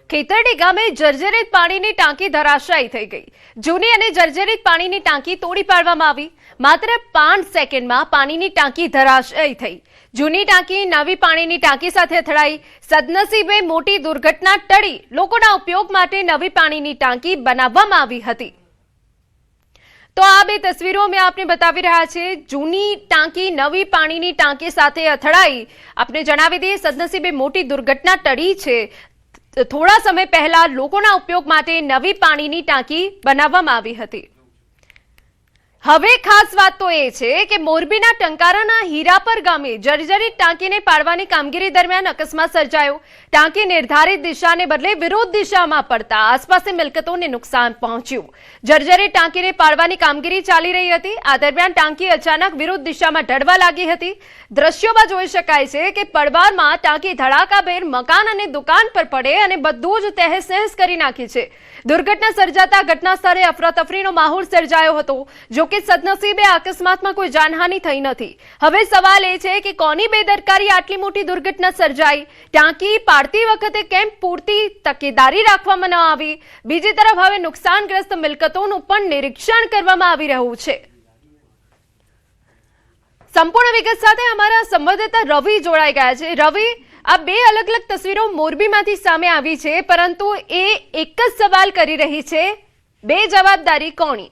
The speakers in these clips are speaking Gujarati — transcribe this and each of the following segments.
ખેતરડી ગામે જર્જરિત પાણીની ટાંકી ધરાશાયી થઈ ગઈ। જૂની અને જર્જરિત પાણીની ટાંકી તોડી પાડવામાં આવી। માત્ર 5 સેકન્ડમાં પાણીની ટાંકી ધરાશાયી થઈ। જૂની ટાંકી નવી પાણીની ટાંકી સાથે અથડાઈ। સદનસીબે મોટી દુર્ઘટના ટળી લોકોના ઉપયોગ માટે નવી પાણીની ટાંકી બનાવવામાં આવી હતી। तो आ बे तस्वीरों में आपने बतावी रहा छे। जूनी टांकी नवी पाणीनी टांकी साथे અથડાઈ। आपने जणावी दीए सदनसीबे मोटी दुर्घटना टળી छे। थोड़ा समय पहला लोकोना उपयोग माटे नवी पाणीनी टांकी बनाववामां आवी हती। હવે ખાસ વાત તો એ છે કે મોરબીના ટંકારાના હીરાપર ગામે જર્જરિત ટાંકીને પાડવાની કામગીરી દરમિયાન અકસ્માત સર્જાયો। ટાંકી નિર્ધારિત દિશાને બદલે વિરુદ્ધ દિશામાં પડતા આસપાસની મિલકતોને નુકસાન પહોંચ્યું। જર્જરિત ટાંકીને પાડવાની કામગીરી ચાલી રહી હતી। આ દરમિયાન ટાંકી અચાનક વિરુદ્ધ દિશામાં ઢળવા લાગી હતી। દ્રશ્યોમાં જોઈ શકાય છે કે પડવારમાં ટાંકી ધડાકાભેર મકાન અને દુકાન પર પડે અને બધું જ તહેસ-નહેસ કરી નાખી છે। દુર્ઘટના સર્જાતા ઘટના સ્થળે અફરાતફરીનો માહોલ સર્જાયો હતો। જો કે સદનસીબે અકસ્માતમાં કોઈ જાનહાનિ થઈ નથી। હવે સવાલ એ છે કે કોની બેદરકારી આટલી મોટી દુર્ઘટના સર્જાઈ? ટાંકી પાડતી વખતે કેમ પૂરતી તકેદારી રાખવામાં ન આવી? બીજી તરફ હવે નુકસાનગ્રસ્ત મિલકતોનું પણ નિરીક્ષણ કરવામાં આવી રહ્યું છે। સંપૂર્ણ વિગત સાથે અમારા સંવાદદાતા રવિ જોડાઈ ગયા છે। રવિ, આ બે અલગ અલગ તસવીરો મોરબીમાંથી સામે આવી છે, પરંતુ એ એક જ સવાલ કરી રહી છે, બે જવાબદારી કોની?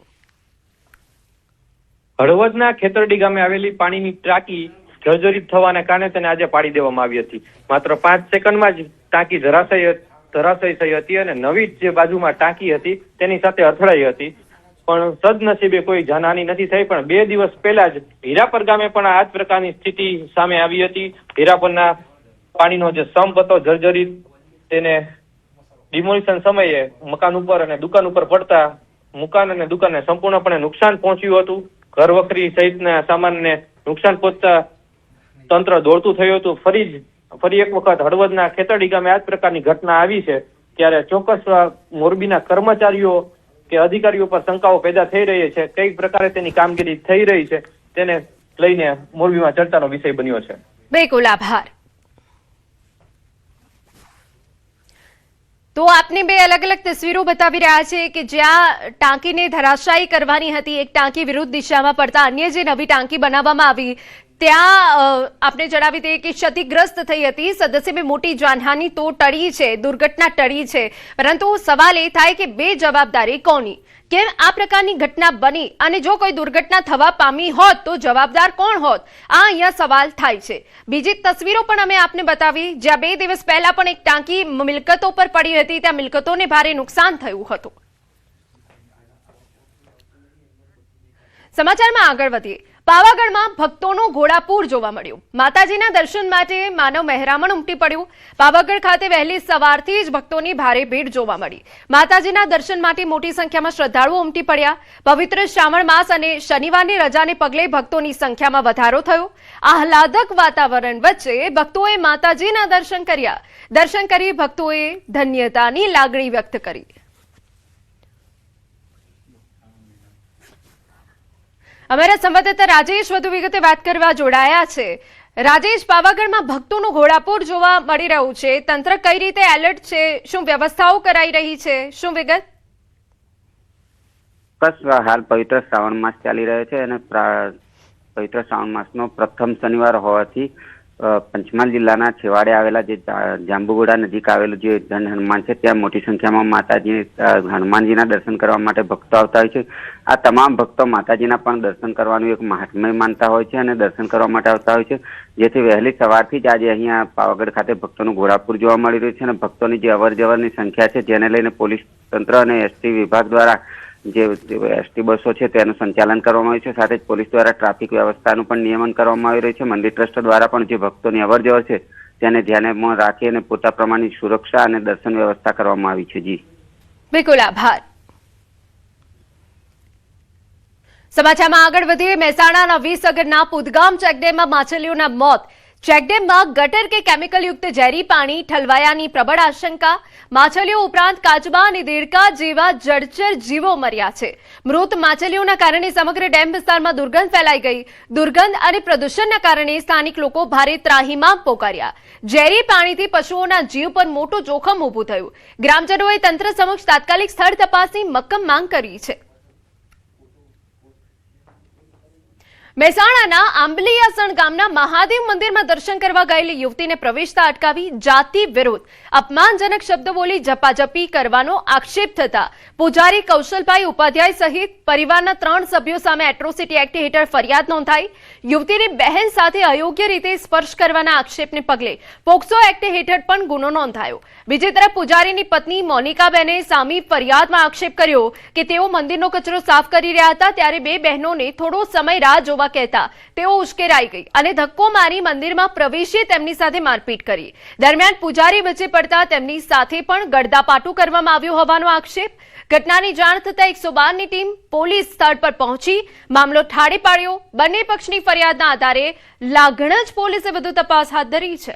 હળવદના ખેતરડી ગામે આવેલી પાણીની ટાંકી જર્જરિત થવાને કારણે તેને આજે પાડી દેવામાં આવી હતી। માત્ર 5 સેકન્ડમાં જ ટાંકી ધરાશયી થઈ હતી અને નવી જે બાજુમાં ટાંકી હતી તેની સાથે અથડાઈ હતી। પણ સદનસીબે કોઈ જાનહાનિ નથી થઈ। પણ 2 દિવસ પહેલા જ હીરાપર ગામે પણ આ જ પ્રકારની સ્થિતિ સામે આવી હતી। હીરાપરના પાણીનો જે સંપ હતો જર્જરિત, તેને ડિમોલિશન સમયે મકાન ઉપર અને દુકાન ઉપર પડતા મકાન અને દુકાનને સંપૂર્ણપણે નુકસાન પહોંચ્યું હતું। ઘર વખરી સહિતના સામાનને નુકસાન પહોંચતા તંત્ર દોડતું થયું હતું। ફરી એક વખત હળવદના ખેતરડી ગામે આ જ પ્રકારની ઘટના આવી છે, ત્યારે ચોક્કસ મોરબીના કર્મચારીઓ કે અધિકારીઓ પર શંકાઓ પેદા થઈ રહી છે। કઈ પ્રકારે તેની કામગીરી થઈ રહી છે તેને લઈને મોરબીમાં ચર્ચાનો વિષય બન્યો છે। બિલકુલ, આભાર। તો આપને બે અલગ અલગ તસવીરો બતાવી રહ્યા છે કે જ્યાં ટાંકીને ધરાશાયી કરવાની હતી, એક ટાંકી વિરુદ્ધ દિશામાં પડતા અન્ય જે નવી ટાંકી બનાવવામાં આવી ત્યાં આપણે જણાવી દઈએ કે ક્ષતિગ્રસ્ત થઈ હતી। સદનસીબે મોટી જાનહાનિ તો ટળી છે, દુર્ઘટના ટળી છે, પરંતુ સવાલ એ થાય કે બે જવાબદારી કોની? કેમ આ પ્રકારની ઘટના બની અને જો કોઈ દુર્ઘટના થવા પામી હોત તો જવાબદાર કોણ હોત? આ અહીંયા સવાલ થાય છે। બીજી તસવીરો પણ અમે આપને બતાવી, જ્યાં 2 દિવસ પહેલા પણ એક ટાંકી મિલકતો પર પડી હતી, ત્યાં મિલકતોને ભારે નુકસાન થયું હતું। સમાચારમાં આગળ વધીએ। પાવાગઢમાં ભક્તોનો ઘોડાપૂર જોવા મળ્યું। માતાજીના દર્શન માટે માનવ મહેરામણ ઉમટી પડ્યું। પાવાગઢ ખાતે વહેલી સવારથી જ ભક્તોની ભારે ભીડ જોવા મળી। માતાજીના દર્શન માટે મોટી સંખ્યામાં શ્રદ્ધાળુઓ ઉમટી પડ્યા। પવિત્ર શ્રાવણ માસ અને શનિવારની રજાને પગલે ભક્તોની સંખ્યામાં વધારો થયો। આહલાદક વાતાવરણ વચ્ચે ભક્તોએ માતાજીના દર્શન કર્યા। દર્શન કરી ભક્તોએ ધન્યતાની લાગણી વ્યક્ત કરી। અમારા સંવાદદાતા રાજેશ વધુ વિગતે વાત કરવા જોડાયા છે। રાજેશ, પાવાગઢમાં ભક્તોનું ઘોડાપૂર જોવા મળી રહ્યું છે, તંત્ર કઈ રીતે એલર્ટ છે? શું વ્યવસ્થાઓ કરાઈ રહી છે? શું વિગત? બસ હાલ પવિત્ર શ્રાવણ માસ ચાલી રહ્યો છે અને પવિત્ર શ્રાવણ માસનો પ્રથમ શનિવાર હોવાથી પંચમહાલ જિલ્લાના છેવાડે આવેલા જે જાંબુઘોડા નજીક આવેલું જે જન હનુમાન છે ત્યાં મોટી સંખ્યામાં માતાજી હનુમાનજીના દર્શન કરવા માટે ભક્તો આવતા હોય છે। આ તમામ ભક્તો માતાજીના પણ દર્શન કરવાનું એક મહાત્મ્ય માનતા હોય છે અને દર્શન કરવા માટે આવતા હોય છે, જેથી વહેલી સવારથી જ આજે અહીંયા પાવાગઢ ખાતે ભક્તોનું ઘોડાપૂર જોવા મળી રહ્યું છે અને ભક્તોની જે અવરજવરની સંખ્યા છે જેને લઈને પોલીસ તંત્ર અને એસટી વિભાગ દ્વારા જે એસટી બસો છે તેનું સંચાલન કરવામાં આવ્યું છે। સાથે જ પોલીસ દ્વારા ટ્રાફિક વ્યવસ્થાનું પણ નિયમન કરવામાં આવી રહ્યું છે। મંદિર ટ્રસ્ટ દ્વારા પણ જે ભક્તોની અવરજવર છે તેને ધ્યાનમાં રાખી અને પૂરતા પ્રમાણની સુરક્ષા અને દર્શન વ્યવસ્થા કરવામાં આવી છે। જી બિલકુલ, આભાર। સમાચારમાં આગળ વધીએ। મહેસાણાના વિસનગરના પુદગામ ચેકડેમમાં માછલીઓના મોત। ચેકડેમમાં ગટર કે કેમિકલયુક્ત ઝેરી પાણી ઠલવાયાની પ્રબળ આશંકા. માછલીઓ ઉપરાંત કાચબા અને દેડકા જેવા જળચર જીવો મર્યા છે. મૃત માછલીઓના કારણે સમગ્ર ડેમ વિસ્તારમાં દુર્ગંધ ફેલાઈ ગઈ. દુર્ગંધ અને પ્રદૂષણના કારણે સ્થાનિક લોકો ભારે ત્રાહિમામ પોકાર્યા. ઝેરી પાણીથી પશુઓના જીવ પર મોટું જોખમ ઊભું થયું. ગ્રામજનોએ તંત્ર સમક્ષ તાત્કાલિક સ્થળ તપાસની મક્કમ માંગ કરી છે. મહેસાણાના આંબલિયાસણ ગામના મહાદેવ મંદિરમાં દર્શન કરવા ગયેલી યુવતીને પ્રવેશતા અટકાવી જાતિ વિરુદ્ધ અપમાનજનક શબ્દ બોલી ઝપાઝપી કરવાનો આક્ષેપ થતા પૂજારી કૌશલભાઈ ઉપાધ્યાય સહિત પરિવારના 3 સભ્યો સામે એટ્રોસિટી એક્ટ હેઠળ ફરિયાદ નોંધાઈ. યુવતીની બહેન સાથે અયોગ્ય રીતે સ્પર્શ કરવાના આક્ષેપને પગલે પોક્સો એક્ટ હેઠળ પણ ગુનો નોંધાયો. બીજી તરફ પૂજારીની પત્ની મોનિકાબેને સામી ફરિયાદમાં આક્ષેપ કર્યો કે તેઓ મંદિરનો કચરો સાફ કરી રહ્યા હતા ત્યારે 2 બહેનોને થોડો સમય રાહ જોવા કહેતા તેઓ ઉશ્કેરાઈ ગઈ અને ધક્કો મારી મંદિરમાં પ્રવેશી તેમની સાથે મારપીટ કરી. દરમિયાન પૂજારી વચ્ચે પડતા તેમની સાથે પણ ગળદાપાટું કરવામાં આવ્યું હોવાનો આક્ષેપ. ઘટનાની જાણ થતા 112ની ટીમ પોલીસ સ્થળ પર પહોંચી મામલો ઠારે પાડ્યો. બંને પક્ષની ફરિયાદના આધારે લાગણજ પોલીસે વધુ તપાસ હાથ ધરી છે.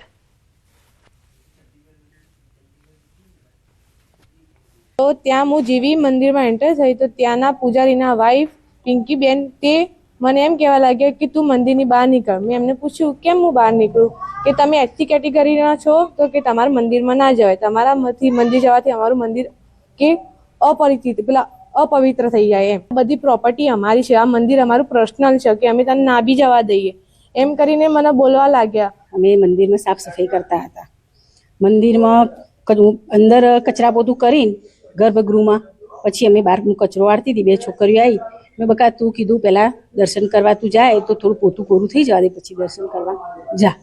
તો ત્યાં હું જેવી મંદિરમાં એન્ટર થઈ તો ત્યાંના પૂજારીના વાઈફ પિંકીબેન તે મને એમ કહેવા લાગ્યો કે તું મંદિરની બહાર નીકળ. મેં એમને પૂછ્યું કેમ હું બહાર નીકળું, કે તમે એસટી કેટેગરીના છો તો કે તમારા મંદિરમાં ના જવાય, તમારામાંથી મંદિર જવાથી અમારું મંદિર કે અપવિત્ર થઈ જાય. એમ બધી પ્રોપર્ટી અમારી છે, આ મંદિર અમારું પર્સનલ છે કે અમે તને ના બી જવા દઈએ એમ કરીને મને બોલવા લાગ્યા. અમે મંદિરમાં સાફ સફાઈ કરતા હતા. મંદિરમાં અંદર કચરા પોતું કરીને ગર્ભગૃહમાં પછી અમે બહાર કચરો વાળતી હતી. 2 છોકરીઓ આવી. મેં બકા તું કીધું પહેલા દર્શન કરવા તું જાય તો થોડું પોતું કોરું થઈ જવા દે પછી દર્શન કરવા જા.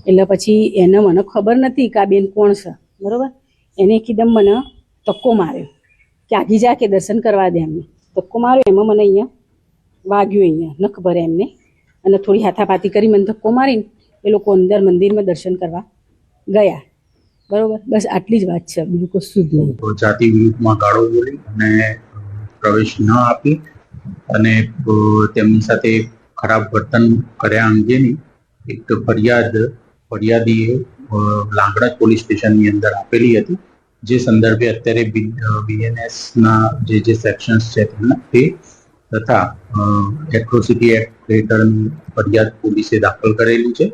એટલે પછી એને મને ખબર નથી કે આ બેન કોણ છે, બરોબર. એને એકદમ મને ધક્કો માર્યો કે આગી જા કે દર્શન કરવા દે. એમને ધક્કો માર્યો, એમાં મને અહીંયા વાગ્યું, અહીંયા નખ ભરે એમને, અને થોડી હાથાપાતી કરી મને ધક્કો મારીને એ લોકો અંદર મંદિરમાં દર્શન કરવા ગયા, બરોબર. બસ આટલી જ વાત છે, બીજું કશું જ નહીં. જાતિ વિરુદ્ધમાં ગાળો બોલી અને પ્રવેશ ન આપી અને તેમની સાથે ખરાબ વર્તન કર્યા અંગેની એક ફરિયાદીએ લાંગણજ પોલીસ સ્ટેશનની અંદર આપેલી હતી. જે સંદર્ભે અત્યારે બીએનએસના જે સેક્શન્સ છે તેમના તે તથા એટ્રોસિટી એક્ટ હેઠળની ફરિયાદ પોલીસે દાખલ કરેલી છે.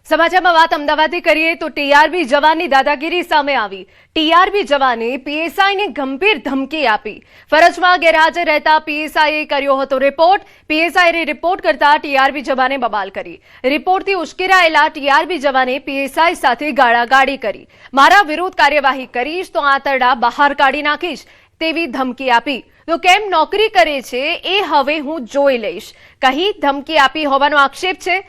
સમાચારમાં વાત અમદાવાદથી કરીએ તો ટીઆરબી જવાનની દાદાગીરી સામે આવી. ટીઆરબી જવાને પીએસઆઈને ગંભીર ધમકી આપી. ફરજમાં ગેરહાજર રહેતા પીએસઆઈએ કર્યો હતો રિપોર્ટ. પીએસઆઈએ રિપોર્ટ કરતા ટીઆરબી જવાને બબાલ કરી. રિપોર્ટથી ઉશ્કેરાયેલા ટીઆરબી જવાને પીએસઆઈ સાથે ગાળાગાળી કરી. મારા વિરુદ્ધ કાર્યવાહી કરીશ તો આંતરડા બહાર કાઢી નાખીશ તેવી ધમકી આપી. તો કેમ નોકરી કરે છે એ હવે હું જોઈ લઈશ કહી ધમકી આપી હોવાનો આક્ષેપ છે.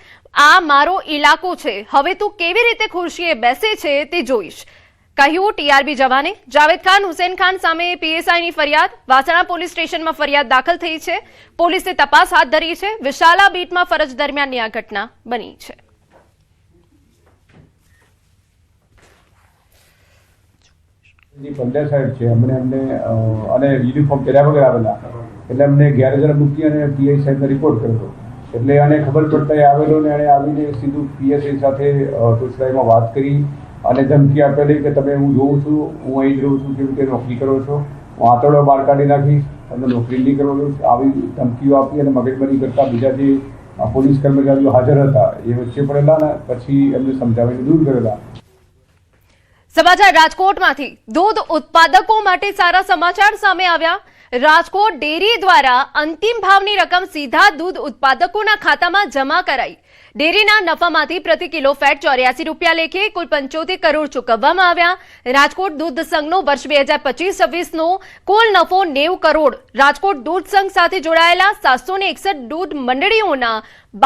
આ મારો ઇલાકો છે, હવે તું કેવી રીતે ખુરશીએ બેસે છે તે જોઈશ કહ્યું ટીઆરબી જવાને. જાવેદ ખાન, હુસેન ખાન સામે પીએસઆઈની ફરિયાદ. વાસણા પોલીસ સ્ટેશનમાં ફરિયાદ દાખલ થઈ છે. પોલીસે તપાસ હાથ ધરી છે. વિશાલા બીટમાં ફરજ દરમિયાનની આ ઘટના બની છે. પંડ્યા સાહેબ છે, અમને અને યુનિફોર્મ પહેર્યા વગર આવેલા એટલે અમને ગેરહાજર મૂકી અને પીઆઈ સાહેબને રિપોર્ટ કર્યો. એટલે આને ખબર પડતા એ આવેલો ને એણે આવીને સીધું પીએસઆઈ સાથે ટોચલાઈમાં વાત કરી અને ધમકી આપેલી કે તમે હું જોઉં છું, હું અહીં જ રહું છું, કેવી રીતે નોકરી કરો છો, હું આંતરડો બહાર કાઢી નાખીશ, તમને નોકરી નહીં કરવાનું. આવી ધમકીઓ આપી અને મગજમારી કરતા બીજા જે પોલીસ કર્મચારીઓ હાજર હતા એ વચ્ચે પડેલા ને પછી એમને સમજાવીને દૂર કરેલા. સમાચાર રાજકોટમાંથી. દૂધ ઉત્પાદકો માટે સારા સમાચાર સામે આવ્યા. રાજકોટ ડેરી દ્વારા અંતિમ ભાવની રકમ સીધા દૂધ ઉત્પાદકોના ખાતામાં જમા કરાઈ. ડેરીના નફામાંથી પ્રતિ કિલો ફેટ 84 રૂપિયા લેખે કુલ 75 કરોડ ચૂકવવામાં આવ્યા. રાજકોટ દૂધ સંઘનો વર્ષ 2025-26નો કુલ નફો 90 કરોડ. રાજકોટ દૂધ સંઘ સાથે જોડાયેલા 761 દૂધ મંડળીઓના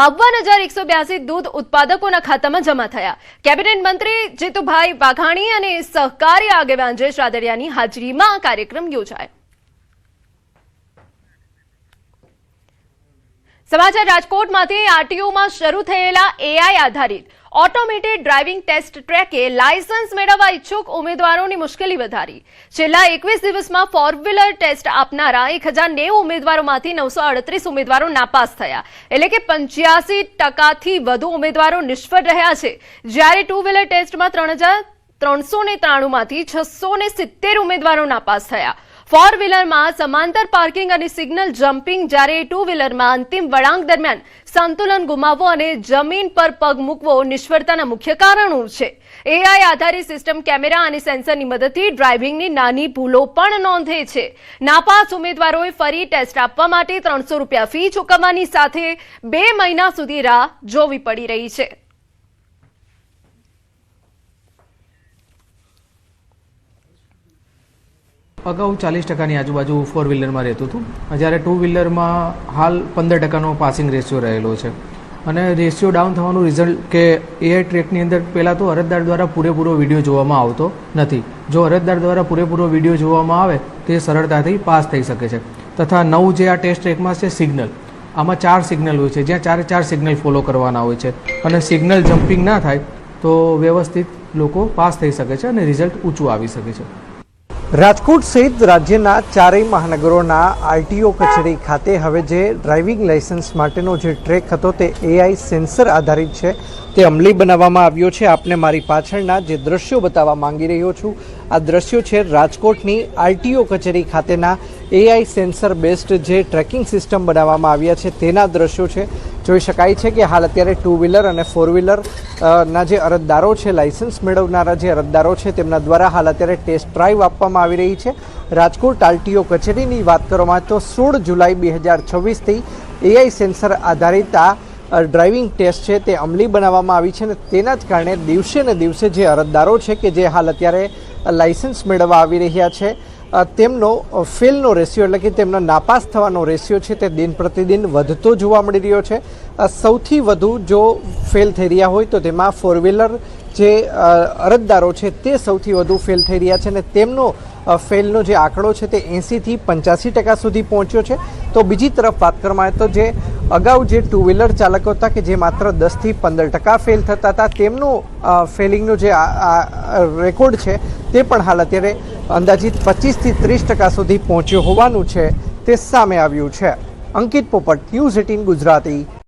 52,182 દૂધ ઉત્પાદકોના ખાતામાં જમા થયા. કેબિનેટ મંત્રી જીતુભાઈ વાઘાણી અને સહકારી આગેવાન જયેશ રાદડિયાની હાજરીમાં આ કાર્યક્રમ યોજાયો. સમાચાર રાજકોટમાંથી આરટીઓમાં શરૂ થયેલા એઆઈ આધારિત ઓટોમેટેડ ડ્રાઇવિંગ ટેસ્ટ ટ્રેકે લાયસન્સ મેળવવા ઈચ્છુક ઉમેદવારોની મુશ્કેલી વધારી. છેલ્લા 21 દિવસમાં ફોર વ્હીલર ટેસ્ટ આપનારા 1090 ઉમેદવારોમાંથી 938 ઉમેદવારો નાપાસ થયા, એટલે કે 85% વધુ ઉમેદવારો નિષ્ફળ રહ્યા છે. જ્યારે ટુ વ્હીલર ટેસ્ટમાં 3393 માંથી 670 ઉમેદવારો નાપાસ થયા. ફોર વ્હીલરમાં સમાંતર પાર્કિંગ અને સિગ્નલ જમ્પિંગ, જ્યારે ટુ વ્હીલરમાં અંતિમ વળાંક દરમિયાન સંતુલન ગુમાવવો અને જમીન પર પગ મૂકવો નિષ્ફળતાના મુખ્ય કારણો છે. એઆઈ આધારિત સિસ્ટમ કેમેરા અને સેન્સરની મદદથી ડ્રાઇવિંગની નાની ભૂલો પણ નોંધે છે. નાપાસ ઉમેદવારોએ ફરી ટેસ્ટ આપવા માટે 300 રૂપિયા ફી ચૂકવવાની સાથે 2 મહિના સુધી રાહ જોવી પડી રહી છે. અગાઉ 40%ની આજુબાજુ ફોર વ્હીલરમાં રહેતું હતું, જ્યારે ટુ વ્હીલરમાં હાલ 15%નો પાસિંગ રેશિયો રહેલો છે. અને રેશિયો ડાઉન થવાનું રિઝલ્ટ કે એઆઈ ટ્રેકની અંદર પહેલાં તો અરજદાર દ્વારા પૂરેપૂરો વિડીયો જોવામાં આવતો નથી. જો અરજદાર દ્વારા પૂરેપૂરો વિડીયો જોવામાં આવે તો એ સરળતાથી પાસ થઈ શકે છે. તથા નવું જે આ ટેસ્ટ ટ્રેકમાં છે સિગ્નલ, આમાં 4 સિગ્નલ હોય છે, જ્યાં 4 સિગ્નલ ફોલો કરવાના હોય છે. અને સિગ્નલ જમ્પિંગ ના થાય તો વ્યવસ્થિત લોકો પાસ થઈ શકે છે અને રિઝલ્ટ ઊંચું આવી શકે છે. રાજકોટ સહિત રાજ્યના 4 મહાનગરોના આરટીઓ કચેરી ખાતે હવે જે ડ્રાઇવિંગ લાયસન્સ માટેનો જે ટ્રેક હતો તે એઆઈ સેન્સર આધારિત છે તે અમલી બનાવવામાં આવ્યો છે. આપને મારી પાછળના જે દ્રશ્યો બતાવવા માંગી રહ્યો છું, આ દ્રશ્યો છે રાજકોટની આરટીઓ કચેરી ખાતેના એઆઈ સેન્સર બેસ્ડ જે ટ્રેકિંગ સિસ્ટમ બનાવવામાં આવ્યા છે તેના દ્રશ્યો છે. જોઈ શકાય છે કે હાલ અત્યારે ટુ વ્હીલર અને ફોર વ્હીલર ના જે અરજદારો છે, લાયસન્સ મેળવનારા જે અરજદારો છે, તેમના દ્વારા હાલ અત્યારે ટેસ્ટ ડ્રાઈવ આપવામાં આવી રહી છે. રાજકોટ આરટીઓ કચેરીની વાત કરવામાં તો 16 જુલાઈ 2026થી એઆઈ સેન્સર આધારિત આ ડ્રાઇવિંગ ટેસ્ટ છે તે અમલી બનાવવામાં આવી છે. અને તેના જ કારણે દિવસે ને દિવસે જે અરજદારો છે કે જે હાલ અત્યારે લાયસન્સ મેળવવા આવી રહ્યા છે તેમનો ફેલનો રેશિયો એટલે કે તેમનો નાપાસ થવાનો રેશિયો છે તે દિન પ્રતિદિન વધતો જોવા મળી રહ્યો છે. સૌથી વધુ જો ફેલ થઈ રહ્યા હોય તો તેમાં ફોર વ્હીલર જે અરજદારો છે તે સૌથી વધુ ફેલ થઈ રહ્યા છે. અને તેમનો ફેલનો જે આંકડો છે તે 80થી 85% સુધી પહોંચ્યો છે. તો બીજી તરફ વાત કરવામાં આવે તો જે અગાઉ જે ટુ વ્હીલર ચાલકો હતા કે જે માત્ર 10થી 15% ફેલ થતા હતા, તેમનો ફેલિંગનો જે રેકોર્ડ છે તે પણ હાલ અત્યારે અંદાજિત 25થી 30% સુધી પહોંચ્યો હોવાનું છે તે સામે આવ્યું છે. અંકિત પોપટ, ન્યૂઝ 18 ગુજરાતી.